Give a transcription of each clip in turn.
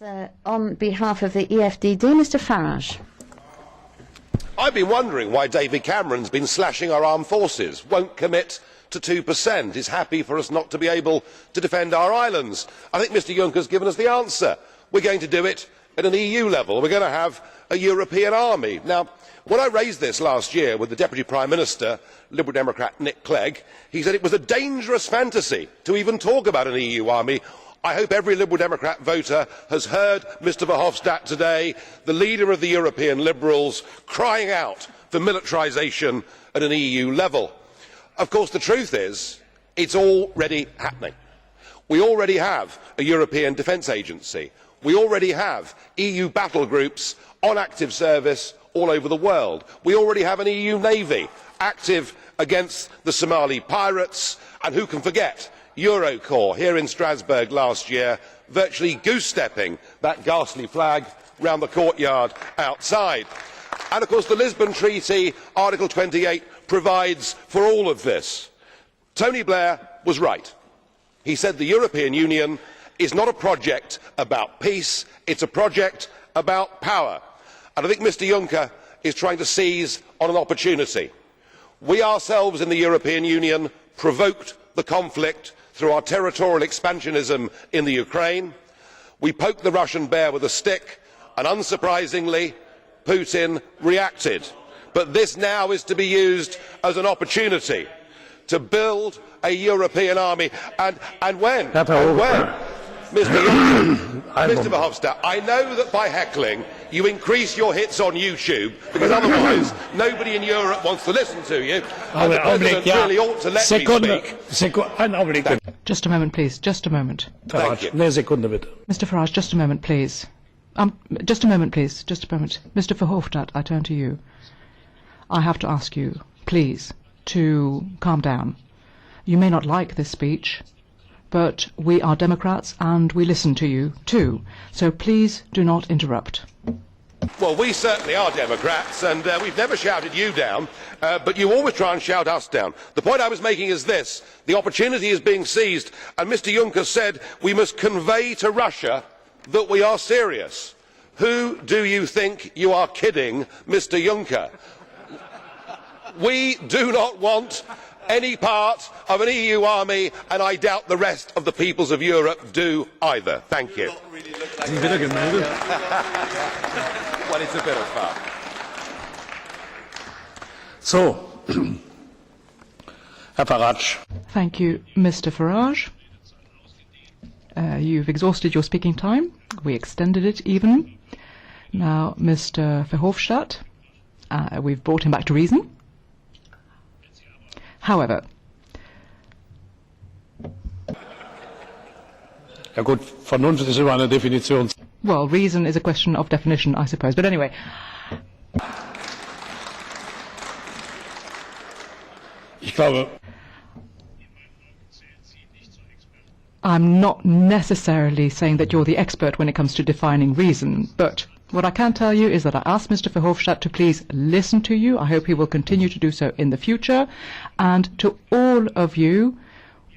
On behalf of the EFDD, Mr Farage. I've been wondering why David Cameron's been slashing our armed forces, won't commit to 2%, is happy for us not to be able to defend our islands. I think Mr Juncker's given us the answer. We're going to do it at an EU level. We're going to have a European army. Now, when I raised this last year with the Deputy Prime Minister, Liberal Democrat Nick Clegg, he said it was a dangerous fantasy to even talk about an EU army. I hope every Liberal Democrat voter has heard Mr Verhofstadt today, the leader of the European Liberals, crying out for militarisation at an EU level. Of course, the truth is, it's already happening. We already have a European Defence Agency. We already have EU battle groups on active service all over the world. We already have an EU Navy active against the Somali pirates, and who can forget Eurocorps here in Strasbourg last year, virtually goose-stepping that ghastly flag round the courtyard outside. And of course the Lisbon Treaty, Article 28, provides for all of this. Tony Blair was right. He said the European Union is not a project about peace, it's a project about power. And I think Mr Juncker is trying to seize on an opportunity. We ourselves in the European Union provoked the conflict through our territorial expansionism in the Ukraine. We poked the Russian bear with a stick, and unsurprisingly, Putin reacted. But this now is to be used as an opportunity to build a European army. And when? Mr Verhofstadt, I know that by heckling you increase your hits on YouTube, because otherwise nobody in Europe wants to listen to you, and the President really ought to let me speak. Just a moment, please. Just a moment. Thank you. Mr Farage, just a moment, please. Just a moment, please. Just a moment. Mr Verhofstadt, I turn to you. I have to ask you, please, to calm down. You may not like this speech, but we are Democrats and we listen to you too. So please do not interrupt. Well, we certainly are Democrats, and we've never shouted you down, but you always try and shout us down. The point I was making is this: the opportunity is being seized, and Mr Juncker said we must convey to Russia that we are serious. Who do you think you are kidding, Mr Juncker? We do not want any part of an EU army, and I doubt the rest of the peoples of Europe do either. Thank you. Well, it's a bit of fun. So, Herr Farage. Thank you, Mr Farage. You've exhausted your speaking time. We extended it even. Now, Mr Verhofstadt, we've brought him back to reason. However, Ja gut, Vernunft ist immer eine Definition. Well, reason is a question of definition, I suppose. But anyway, Ich glaube, I'm not necessarily saying that you're the expert when it comes to defining reason, but what I can tell you is that I asked Mr Verhofstadt to please listen to you. I hope he will continue to do so in the future. And to all of you,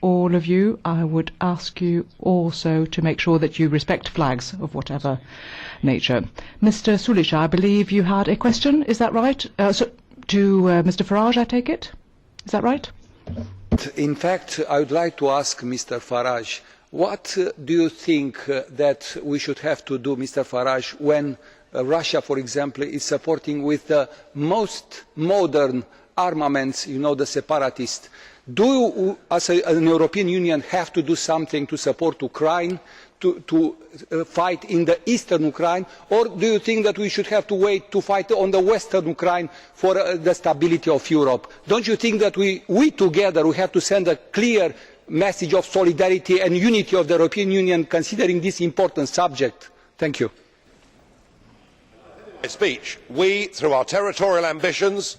I would ask you also to make sure that you respect flags of whatever nature. Mr Sulic, I believe you had a question, is that right? To Mr Farage, I take it? Is that right? In fact, I would like to ask Mr Farage, what do you think that we should have to do, Mr Farage, when Russia, for example, is supporting with the most modern armaments, you know, the separatists? Do you, as an European Union, have to do something to support Ukraine, to fight in the eastern Ukraine, or do you think that we should have to wait to fight on the western Ukraine for the stability of Europe? Don't you think that we together have to send a clear message of solidarity and unity of the European Union considering this important subject? Thank you. Speech. We, through our territorial ambitions,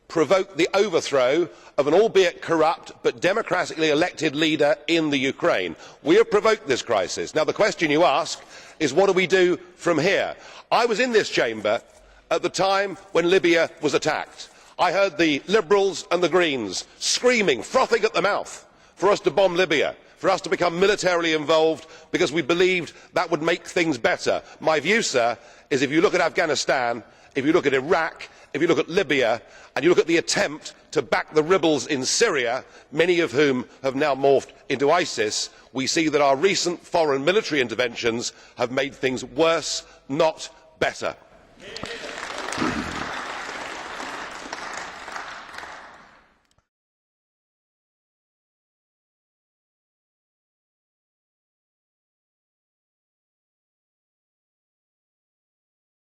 provoked the overthrow of an albeit corrupt but democratically elected leader in the Ukraine. We have provoked this crisis. Now the question you ask is, what do we do from here? I was in this chamber at the time when Libya was attacked. I heard the Liberals and the Greens screaming, frothing at the mouth, for us to bomb Libya, for us to become militarily involved because we believed that would make things better. My view, sir, is if you look at Afghanistan, if you look at Iraq, if you look at Libya, and you look at the attempt to back the rebels in Syria, many of whom have now morphed into ISIS, we see that our recent foreign military interventions have made things worse, not better.